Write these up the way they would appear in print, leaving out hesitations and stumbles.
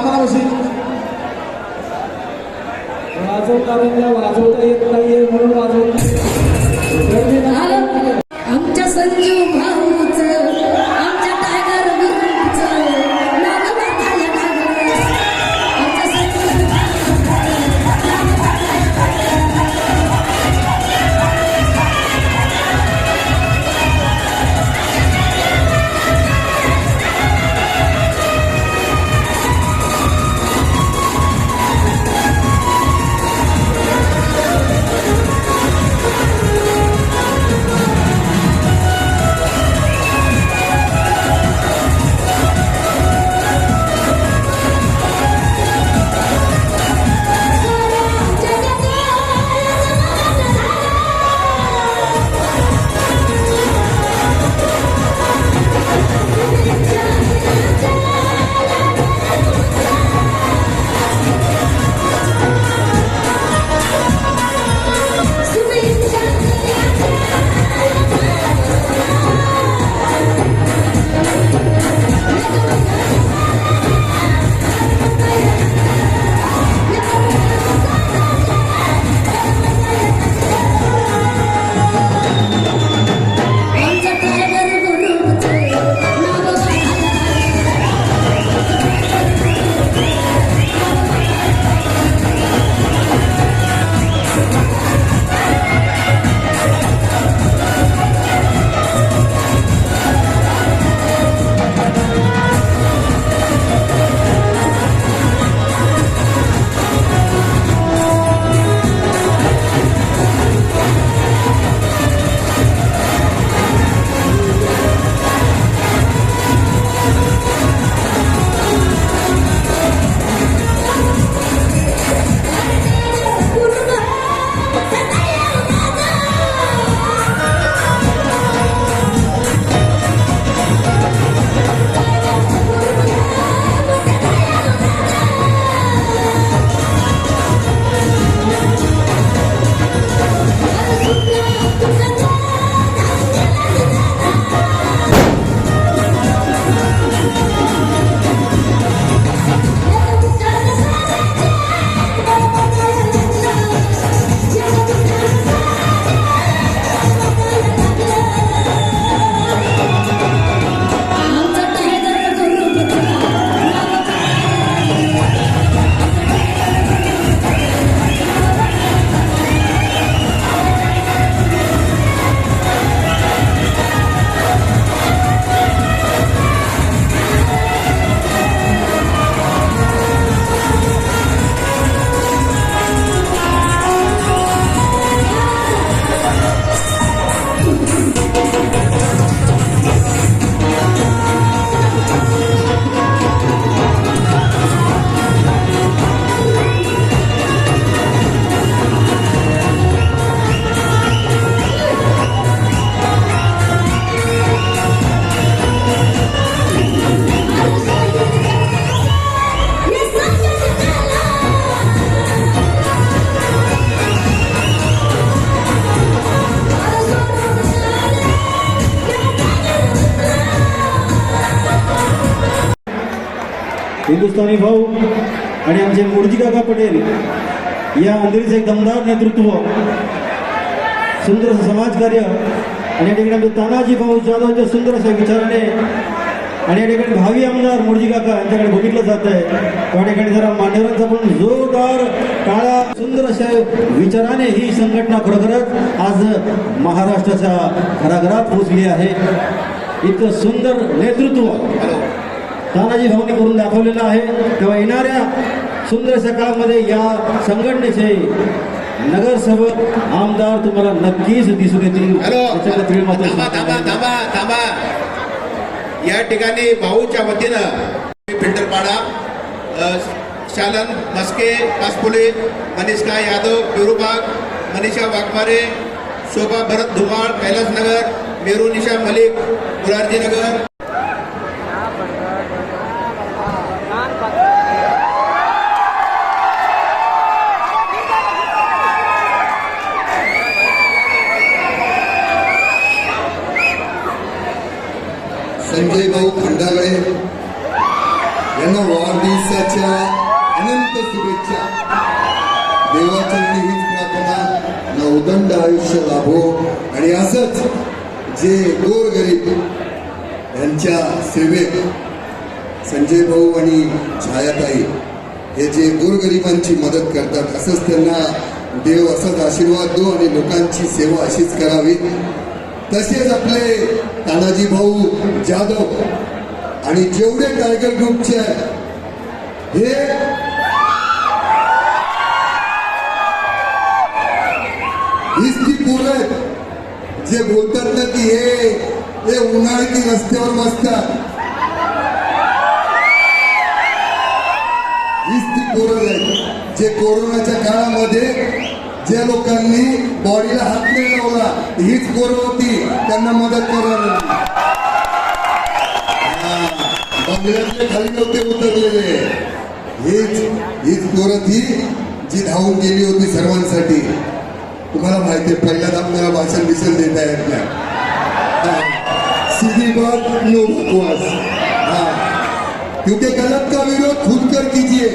कामाला बसेल. वाजवणाऱ्यांना वाजवता येत नाहीये म्हणून वाजवत नाही. आमच्या संजू भाऊच आमच्या टायगर गुरुच नाग माथाला टाकलं. आमच्या संजू हिंदुस्थानी भाऊ आणि आमचे मूर्ती काका पटेल या अंधेरीचे एक दमदार नेतृत्व, सुंदर समाजकार्य आणि या ठिकाणी आमचे तानाजी भाऊ जाधवच्या सुंदर अशा विचाराने आणि या ठिकाणी भावी आमदार मूर्ती काका यांच्याकडे बघितलं जात आहे. त्या ठिकाणी जरा मान्यवरांचा पण जोरदार काळा सुंदर अशा विचाराने ही संघटना खरोखरच आज महाराष्ट्राच्या घराघरात पोहोचली आहे. इतकं सुंदर नेतृत्व तानाजी भाऊनी करून दाखवलेलं आहे. तेव्हा येणाऱ्या सुंदर अशा काळामध्ये या संघटनेचे नगरसेवक आमदार तुम्हाला नक्कीच दिसून येतील. थांबा. या ठिकाणी भाऊच्या वतीनं फिल्टरपाडा, शालन मस्के, पासपुले, मनीषका यादव, पेरुबाग, मनीषा वाघमारे, शोभा भरत धुमाळ, कैलासनगर, मेरू निशा मलिक, मुरारजीनगर, संजय भाऊ खंडागळे यांना वाढदिवसाच्या शुभेच्छा. देवाचरणी हीच प्रार्थना, नवदंड आयुष्य लाभो. आणि असंच जे गोरगरीब यांच्या सेवेत संजय भाऊ आणि छायाताई हे जे गोरगरिबांची मदत करतात, असंच त्यांना देव असाच आशीर्वाद दो आणि लोकांची सेवा अशीच करावी. तसेच आपले तानाजी भाऊ जाधव आणि जेवढे टायगर ग्रुपचे आहेत हे हीच ती पोरं आहेत जे बोलतात ना की हे उन्हाळ्यात रस्त्यावर बसतात. हीच ती पोरं आहेत जे कोरोनाच्या काळामध्ये ज्या लोकांनी बॉडीला हात नाही लावला, हीच पोरं होती त्यांना मदत करायला. बंगल्यातले खाली नव्हते उतरलेले. हीच पोरं ती जी धावून गेली होती सर्वांसाठी. तुम्हाला माहिती आहे, पहिल्यांदा आपल्याला भाषण दिसेल देता येत नाही. सीधी बात नो बकवास. क्योंकि गलत का विरोध खुद कर कीजिए,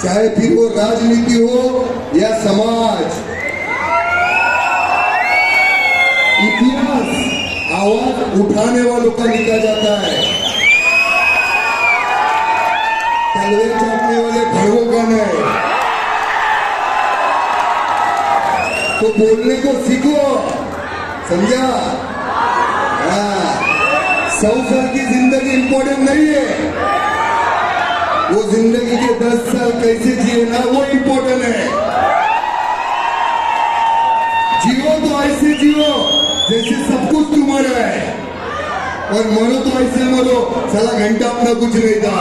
चाहे फिर वो राजनीति हो या समाज. इतिहास आवाज उठाने वालों का लिखा जाता है, तलवार चाटने वाले भड़वों का नहीं. तो बोलने को सीखो, समझा? 100 साल की जिंदगी इंपॉर्टेंट नहीं है, वो जिंदगी के 10 साल कैसे जिए ना वो इंपॉर्टेंट है. जियो तो ऐसे जियो जैसे सब कुछ तुम्हारा है, और मरो तो ऐसे मरो साला घंटा अपना कुछ नहीं था.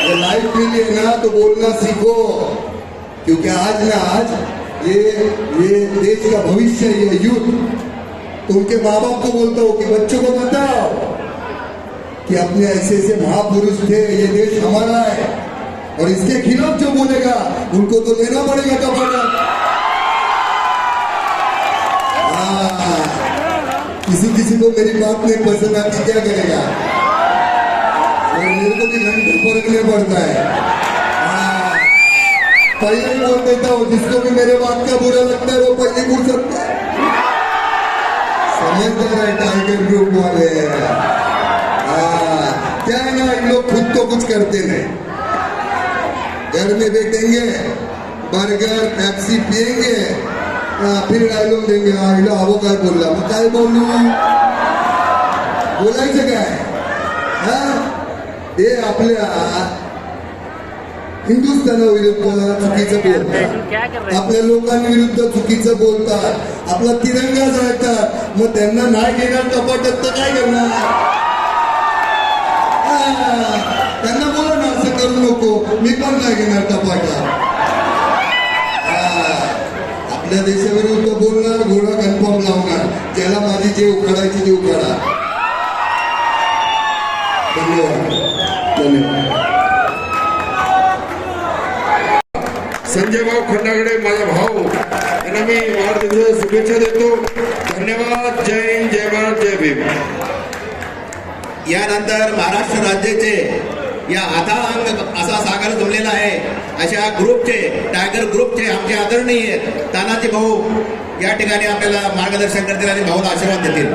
ये लाइफ के लिए ना तो बोलना सीखो, क्योंकि आज ये देश का भविष्य, ये यूथ. तो उनके माँ बाप को बोलता हूँ कि बच्चों को बताओ कि अपने ऐसे ऐसे महापुरुष थे, ये देश हमारा है, और इसके खिलाफ जो बोलेगा उनको तो लेना पड़ेगा टपाटा. किसी को मेरी बात नहीं पसंद आती, क्या करेगा? और मेरे को भी घंटे फर्क नहीं पड़ता है. पहले ही बोल देता हूँ, जिसको भी मेरे बात का बुरा लगता है वो पहले बोल सकता है. समझदार है टाइगर ग्रुप वाले. क्या है ना, इन लोग खुद तो कुछ करते नहीं. घर में बैठेंगे, बर्गर पेप्सी पियेंगे, फिर डायलॉग देंगे. हिला हवं काय बोलला, मग काय बोलू, बोलायचं काय? हे आपल्या हिंदुस्थानाविरुद्ध चुकीचं बोलतात, आपल्या लोकांविरुद्ध चुकीचं बोलतात, आपला तिरंगा जाळतात. मग त्यांना नाही घेणार टपाटत तर काय करणार? त्यांना बोला ना असं करू नको, मी पण नाही घेणार टपाटा. आपल्या देशाविरुद्ध बोलणार, घोडा कन्फर्म लावणार, ज्याला माझी जे उखाडायची ते उखाडा. धन्यवाद. संजय भाऊ खंडागडे माझा भाऊ यांना मी वाढदिवसाच्या शुभेच्छा देतो. धन्यवाद. जय हिंद, जय भारत, जय भीम. यानंतर महाराष्ट्र राज्याचे या अथांग असा सागर जमलेला आहे अशा ग्रुपचे, टायगर ग्रुपचे आमचे आदरणीय तानाजी भाऊ या ठिकाणी आपल्याला मार्गदर्शन करतील आणि भाऊला आशीर्वाद देतील.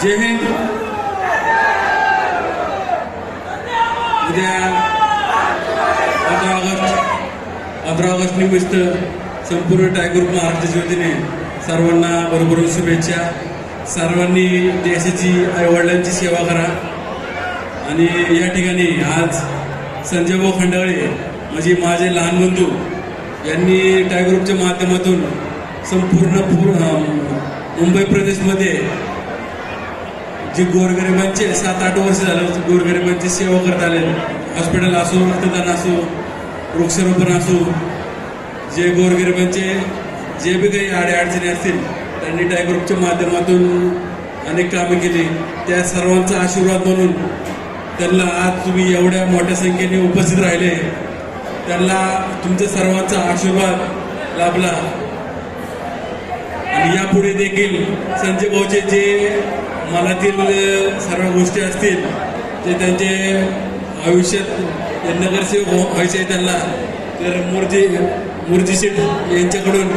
जय हिंद. उद्या 15 ऑगस्ट निमित्त संपूर्ण टायगर ग्रुप महाराष्ट्राच्या वतीने सर्वांना बरोबर शुभेच्छा. सर्वांनी देशाची आईवडिलांची सेवा करा. आणि या ठिकाणी आज संजय भाऊ खंडागळे म्हणजे माझे लहान बंधू यांनी टायगर ग्रुपच्या माध्यमातून संपूर्ण मुंबई प्रदेशमध्ये जे गोरगरिबांचे 7-8 वर्ष झालं गोरगरिबांची सेवा करत आले. हॉस्पिटल असो, रक्तदान असो, वृक्षारोपण असो, जे गोरगरिबांचे जे बी काही अडचणी असतील त्यांनी टायगर ग्रुपच्या माध्यमातून अनेक कामं केली. त्या सर्वांचा आशीर्वाद म्हणून त्यांना आज तुम्ही एवढ्या मोठ्या संख्येने उपस्थित राहिले, त्यांना तुमच्या सर्वांचा आशीर्वाद लाभला. आणि यापुढे देखील संजय भाऊचे जे मनातील सर्व गोष्टी असतील ते त्यांचे आयुष्यात नगरसेवक व्हायचे आहे त्यांना, तर मुर्जी शेठ यांच्याकडून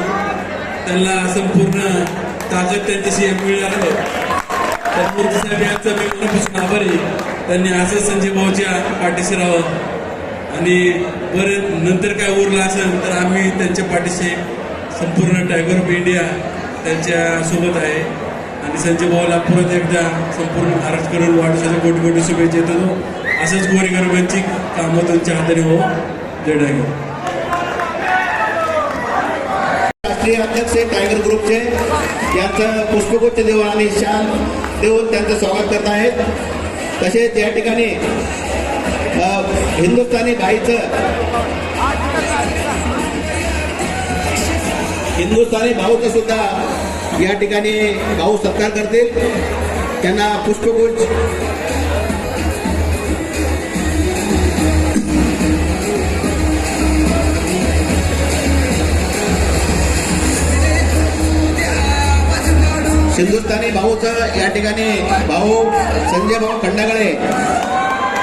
त्यांना संपूर्ण ताकद त्यांच्याशी मिळणार आहे. तर मूर्ती साहेब यांचा मी मनापासून आभारी. त्यांनी असं संजय भाऊच्या पाठीशी राहावं आणि बरं नंतर काय उरलं असेल तर आम्ही त्यांच्या पाठीशी संपूर्ण टायगर ऑफ इंडिया त्यांच्या सोबत आहे. आणि संजय भाऊला परत एकदा संपूर्ण महाराष्ट्राकडून वाढदिवसाच्या कोटी कोटी शुभेच्छा देतो. असंच गोरगरिबांची कामं त्यांच्या हाताने हो. जय टायगर. राष्ट्रीय अध्यक्ष टायगर ग्रुपचे यांचं पुष्पगुच्छ देऊन आणि शाल देऊन त्यांचं स्वागत करत आहेत. तसेच या ठिकाणी हिंदुस्थानी भाऊचं सुद्धा या ठिकाणी भाऊ सत्कार करतील. त्यांना पुष्पगुच्छ हिंदुस्थानी भाऊचं या ठिकाणी भाऊ संजय भाऊ खंडागळे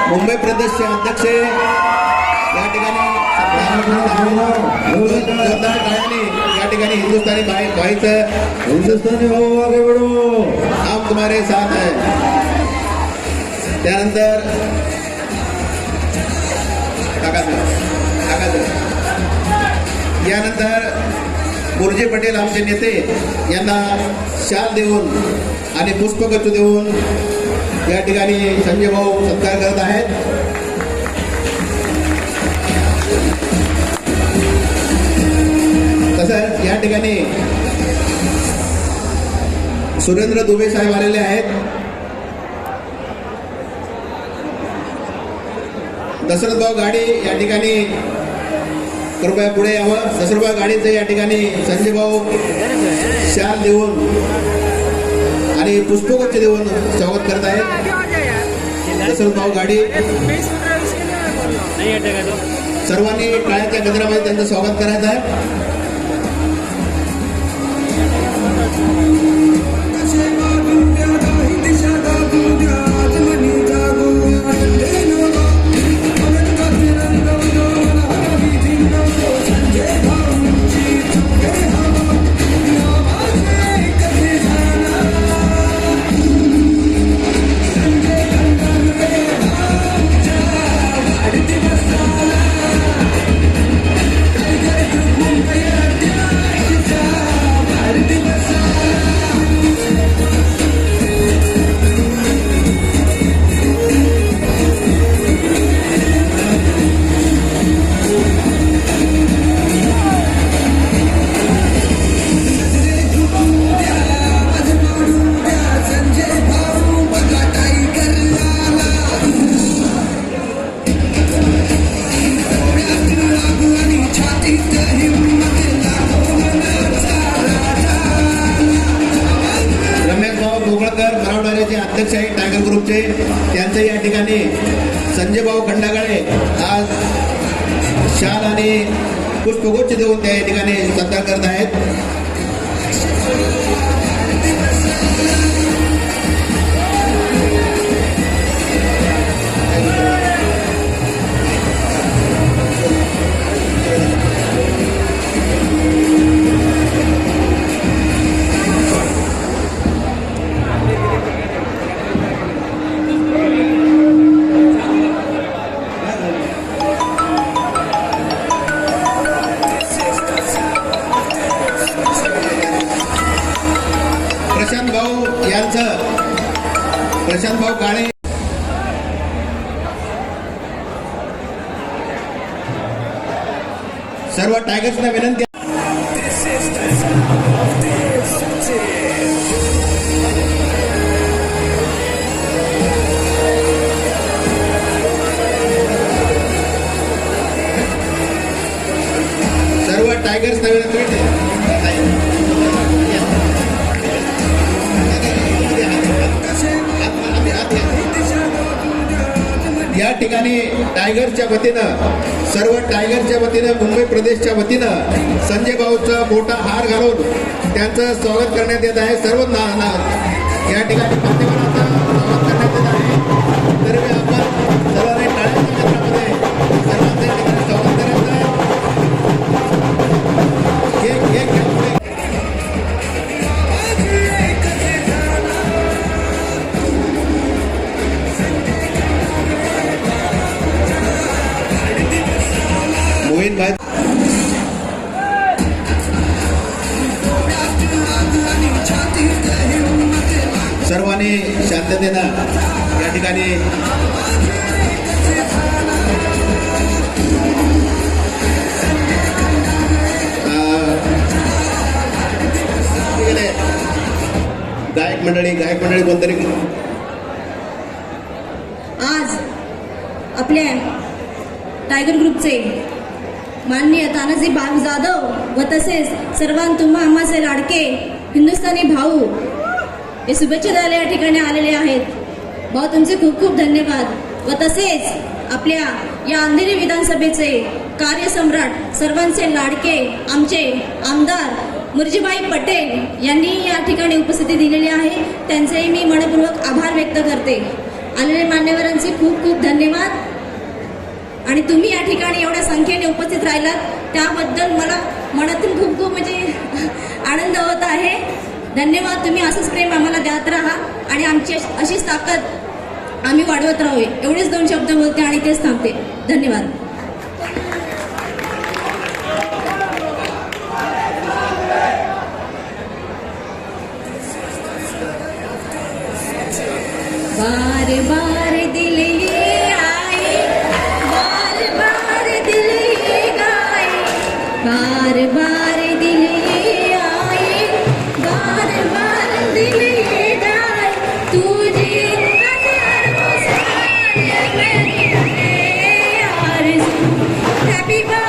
मुंबई प्रदेशचे अध्यक्ष या ठिकाणी जोरदार टाळ्यांनी या ठिकाणी हिंदुस्थानी भाईचं हिंदुस्तानी भाऊ आगे बढ़ो, हम तुम्हारे साथ है. त्यानंतर यानंतर मुर्जी पटेल आमचे नेते यांना शाल देऊन आणि पुष्पगुच्छ देऊन या ठिकाणी संजय भाऊ सत्कार करत आहेत. तसंच या ठिकाणी सुरेंद्र दुबे साहेब आलेले आहेत. दशरथभाऊ गाडी या ठिकाणी कृपया पुढे यावं. दशरथभाऊ गाडीचं या ठिकाणी संजय भाऊ शाल देऊन आणि पुष्पगुच्छ देऊन स्वागत करत आहेत. दशरथभाऊ गाडी सर्वांनी टाळ्याच्या गजरामध्ये त्यांचं स्वागत करायचं आहे. अध्यक्ष आहे टायगर ग्रुपचे त्यांचं या ठिकाणी संजय भाऊ खंडागळे आज शाल आणि पुष्पगुच्छ देऊन त्या ठिकाणी सत्कार करत आहेत. प्रशांत भाऊ काळे सर्व टायगर्सना विनंती सर्व टायगर्सना विनंती या ठिकाणी टायगरच्या वतीनं सर्व टायगरच्या वतीनं मुंबई प्रदेशच्या वतीनं संजय भाऊचा मोठा हार घालून त्यांचं स्वागत करण्यात येत आहे. सर्व या ठिकाणी मान्यवरांचं स्वागत करण्यात येत आहे. तर आपण सर्वांनी टाळ्यांच्या केंद्रामध्ये सर्वांचं या ठिकाणी स्वागत करायचं आहे. केक घ्या पुढे. मोहीन भाई सर्वांनी शांततेनं या ठिकाणी गायक मंडळी कोणतरी आज आपल्या टायगर ग्रुपचे माननीय तानाजी बाग जाधव व तसेच तुम्हा आम्हाचे लाडके हिंदुस्थानी भाऊ हे शुभेच्छा द्यायला या ठिकाणी आलेले आहेत. भाऊ तुमचे खूप खूप धन्यवाद. व तसेच आपल्या या अंधेरी विधानसभेचे कार्यसम्राट सर्वांचे लाडके आमचे आमदार मुरजीबाई पटेल यांनी या ठिकाणी उपस्थिती दिलेली आहे. त्यांचेही मी मनपूर्वक आभार व्यक्त करते. आलेल्या मान्यवरांचे खूप खूप धन्यवाद. आणि तुम्ही या ठिकाणी एवढ्या संख्येने उपस्थित राहिलात त्याबद्दल मला मनातून खूप खूप म्हणजे आनंद होत आहे. धन्यवाद. तुम्ही असंच प्रेम आम्हाला देत राहा आणि आमची अशीच ताकद आम्ही वाढवत राहू. एवढेच 2 शब्द बोलते आणि तेच थांबते. धन्यवाद. बार बार दिल ये आए, बार बार दिल ये गाए, बार बार दिल ये आए, बार बार दिल ये जाए, तुझे हजारों साल मैंने आरज़ू. Happy birthday